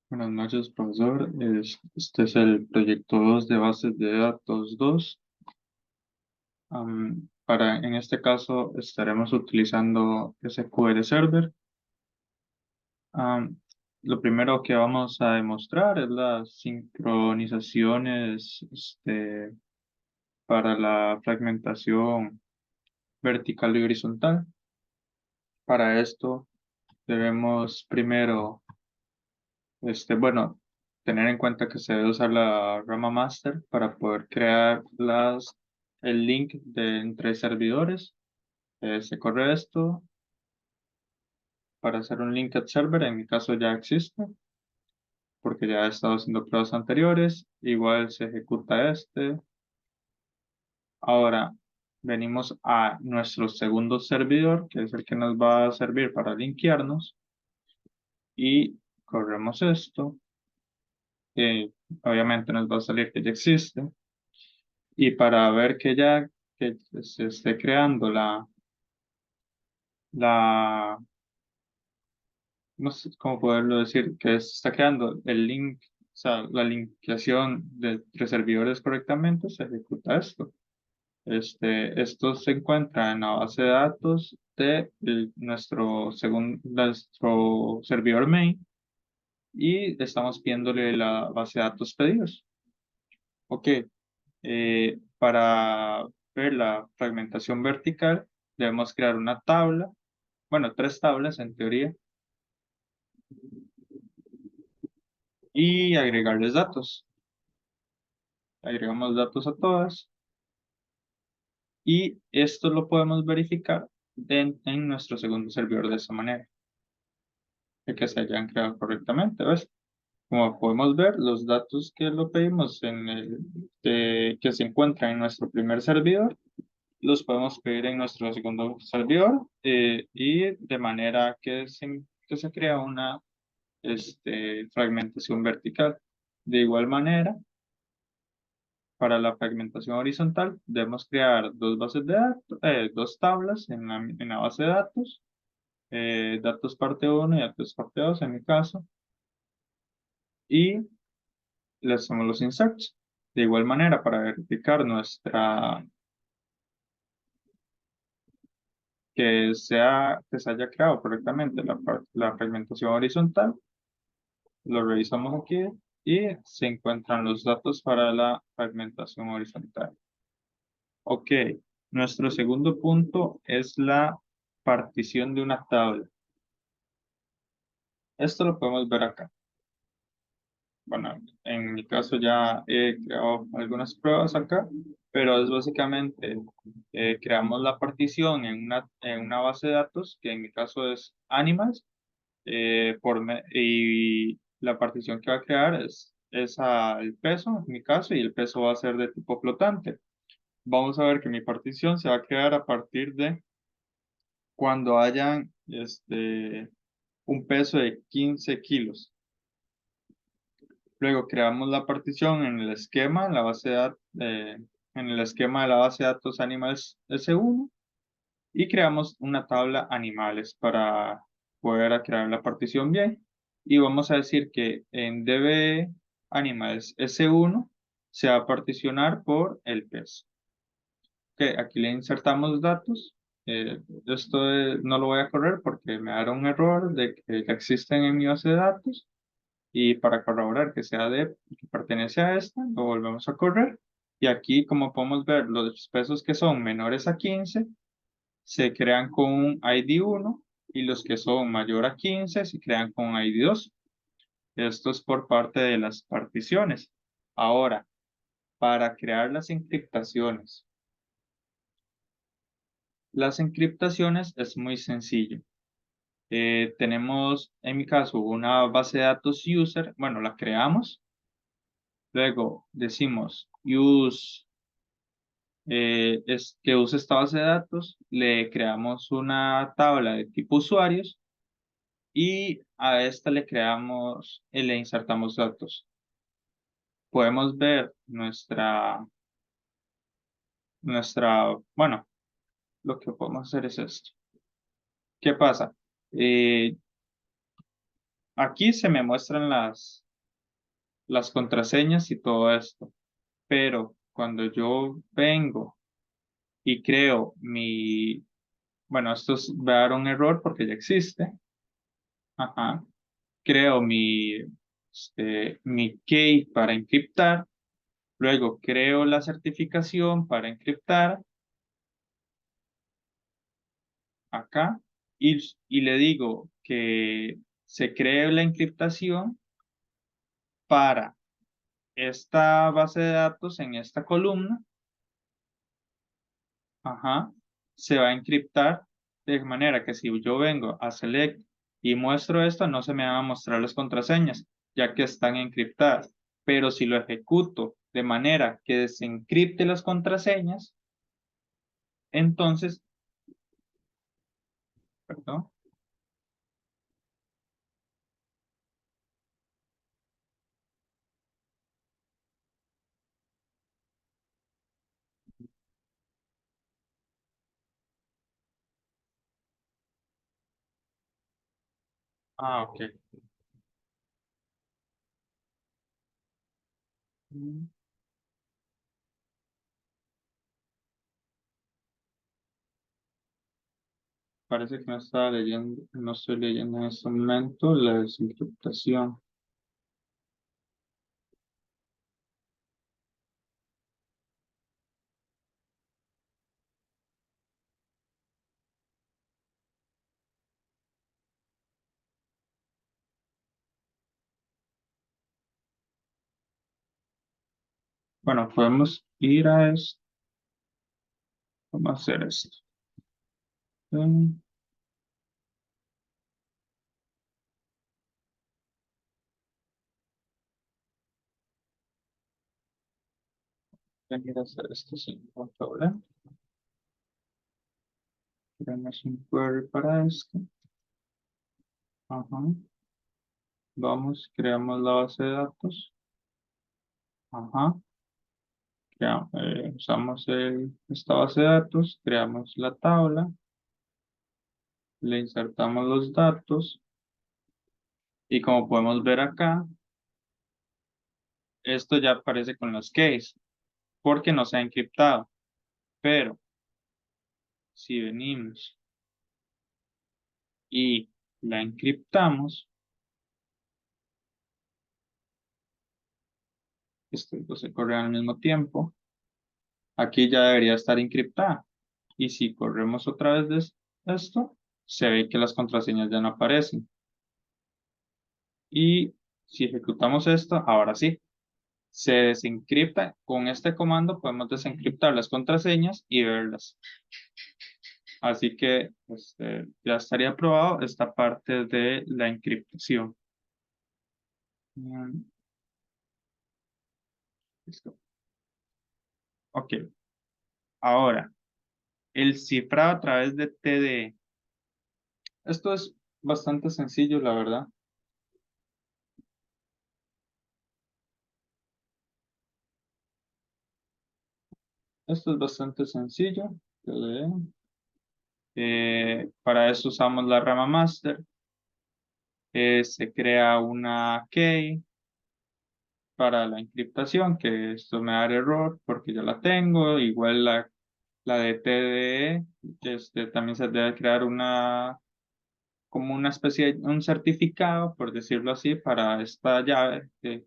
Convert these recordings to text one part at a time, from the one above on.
Buenas noches, profesor. Este es el proyecto 2 de bases de datos 2. En este caso estaremos utilizando SQL Server. Am, lo primero que vamos a demostrar es las sincronizaciones para la fragmentación vertical y horizontal. Para esto debemos primero bueno, tener en cuenta que se debe usar la rama master para poder crear el link entre servidores. Se corre esto para hacer un link at server. En mi caso ya existe porque ya he estado haciendo pruebas anteriores. Igual se ejecuta este. Ahora venimos a nuestro segundo servidor, que es el que nos va a servir para linkearnos, y corremos esto. Obviamente nos va a salir que ya existe. Y para ver que se esté creando la, no sé cómo poderlo decir, que se está creando el link, o sea, la linkación de tres servidores correctamente, se ejecuta esto. Esto se encuentra en la base de datos de nuestro servidor main y estamos pidiéndole la base de datos pedidos. Ok, para ver la fragmentación vertical, debemos crear una tabla, bueno, tres tablas en teoría, y agregarles datos. Agregamos datos a todas y esto lo podemos verificar en nuestro segundo servidor de esta manera, de que se hayan creado correctamente, ¿ves? Como podemos ver, los datos que lo pedimos que se encuentran en nuestro primer servidor los podemos pedir en nuestro segundo servidor, y de manera que se crea una fragmentación vertical. De igual manera, para la fragmentación horizontal debemos crear dos bases de datos, dos tablas en la base de datos, datos parte uno y datos parte 2 en mi caso, y le hacemos los inserts. De igual manera, para verificar que se haya creado correctamente la fragmentación horizontal, lo revisamos aquí y se encuentran los datos para la fragmentación horizontal. Ok, nuestro segundo punto es la partición de una tabla. Esto lo podemos ver acá. Bueno, en mi caso ya he creado algunas pruebas acá, pero es básicamente creamos la partición en una base de datos, que en mi caso es animals, y la partición que va a crear es el peso, en mi caso, y el peso va a ser de tipo flotante. Vamos a ver que mi partición se va a crear a partir de cuando hayan un peso de 15 kilos. Luego creamos la partición en el esquema, en el esquema de la base de datos Animals S1, y creamos una tabla animales para poder crear la partición bien. Y vamos a decir que en DB Animals S1 se va a particionar por el peso. Ok, aquí le insertamos datos. Esto no lo voy a correr porque me dará un error de que ya existen en mi base de datos. Y para corroborar que pertenece a esta, lo volvemos a correr. Y aquí, como podemos ver, los pesos que son menores a 15 se crean con un ID 1, y los que son mayor a 15 se crean con un ID 2. Esto es por parte de las particiones. Ahora, para crear las encriptaciones es muy sencillo. Tenemos, en mi caso, una base de datos user, bueno, la creamos. Luego decimos que use esta base de datos, le creamos una tabla de tipo usuarios y a esta le insertamos datos. Podemos ver bueno, lo que podemos hacer es esto. ¿Qué pasa? Eh, aquí se me muestran las contraseñas y todo esto, pero cuando yo vengo y creo bueno, va a dar un error porque ya existe, ajá, creo mi key para encriptar, luego creo la certificación para encriptar acá y le digo que se cree la encriptación para esta base de datos en esta columna, ajá, se va a encriptar de manera que si yo vengo a select y muestro esto, no se me van a mostrar las contraseñas, ya que están encriptadas. Pero si lo ejecuto de manera que desencripte las contraseñas, entonces, perdón, ok. Mm, Parece que no estaba leyendo, no estoy leyendo en este momento la desencriptación. Bueno, podemos ir a esto. Vamos a hacer esto. Mm, Venir a hacer esto sin ningún problema. Tenemos un query para esto. Ajá. Vamos, creamos la base de datos. Ajá. Usamos esta base de datos, creamos la tabla, le insertamos los datos y como podemos ver acá, esto ya aparece con los keys porque no se ha encriptado. Pero si venimos y la encriptamos, estos dos se corren al mismo tiempo, aquí ya debería estar encriptada. Y si corremos otra vez de esto, se ve que las contraseñas ya no aparecen. Y si ejecutamos esto, ahora sí, se desencripta. Con este comando podemos desencriptar las contraseñas y verlas. Así que ya estaría aprobado esta parte de la encriptación. Mm, Listo. Ok, ahora, el cifrado a través de TDE. Esto es bastante sencillo, la verdad. Esto es bastante sencillo. TDE. Para eso usamos la rama master. Se crea una key para la encriptación, que esto me da error porque ya la tengo. Igual la de TDE, también se debe crear como una especie de un certificado, por decirlo así, para esta llave de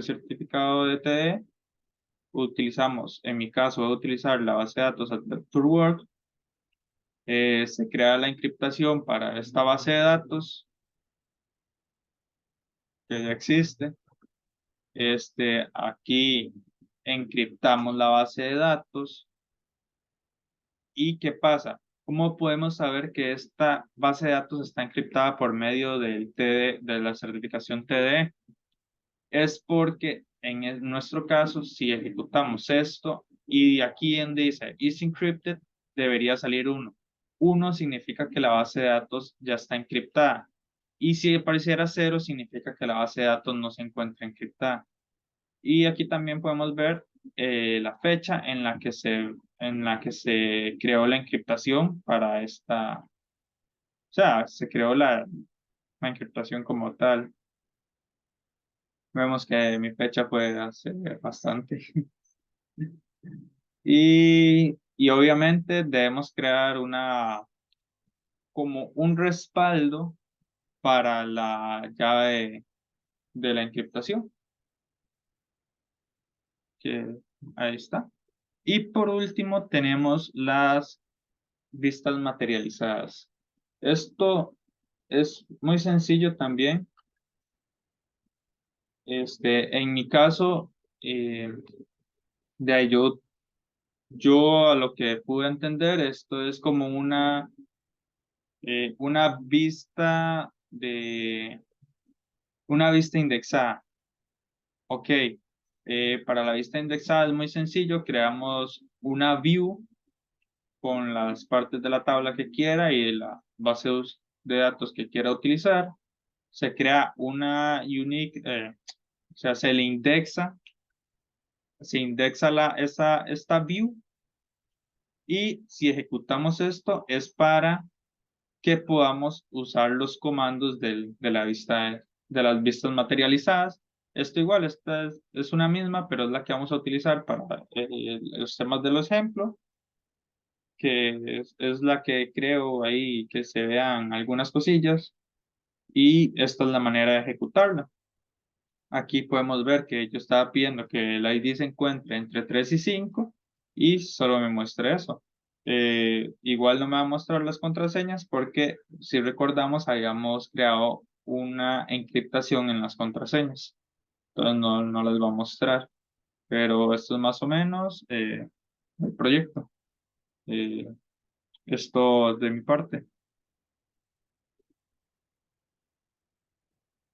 certificado de TDE. Utilizamos, en mi caso, voy a utilizar la base de datos AdventureWorks. Se crea la encriptación para esta base de datos que ya existe. Aquí encriptamos la base de datos. ¿Y qué pasa? ¿Cómo podemos saber que esta base de datos está encriptada por medio del TD, de la certificación TDE? Es porque nuestro caso, si ejecutamos esto y aquí en dice is encrypted, debería salir uno. Uno significa que la base de datos ya está encriptada. Y si apareciera cero, significa que la base de datos no se encuentra encriptada. Y aquí también podemos ver la fecha en la que se creó la encriptación para esta, o sea, se creó la encriptación como tal. Vemos que mi fecha puede hacer bastante. Y obviamente debemos crear como un respaldo para la llave de la encriptación, que ahí está. Y por último tenemos las vistas materializadas. Esto es muy sencillo también. En mi caso, de ahí yo a lo que pude entender, esto es como una una vista indexada. Ok, para la vista indexada es muy sencillo, creamos una view con las partes de la tabla que quiera y la base de datos que quiera utilizar. Se crea una unique, o sea, se indexa esta view, y si ejecutamos esto es para que podamos usar los comandos de la vista de las vistas materializadas. Esto igual, esta es una misma, pero es la que vamos a utilizar para los temas del ejemplo, que es la que creo ahí que se vean algunas cosillas, y esta es la manera de ejecutarla. Aquí podemos ver que yo estaba pidiendo que el ID se encuentre entre 3 y 5 y solo me muestra eso. Igual no me va a mostrar las contraseñas porque si recordamos habíamos creado una encriptación en las contraseñas. Entonces no las va a mostrar. Pero esto es más o menos el proyecto. Eh, Esto de mi parte.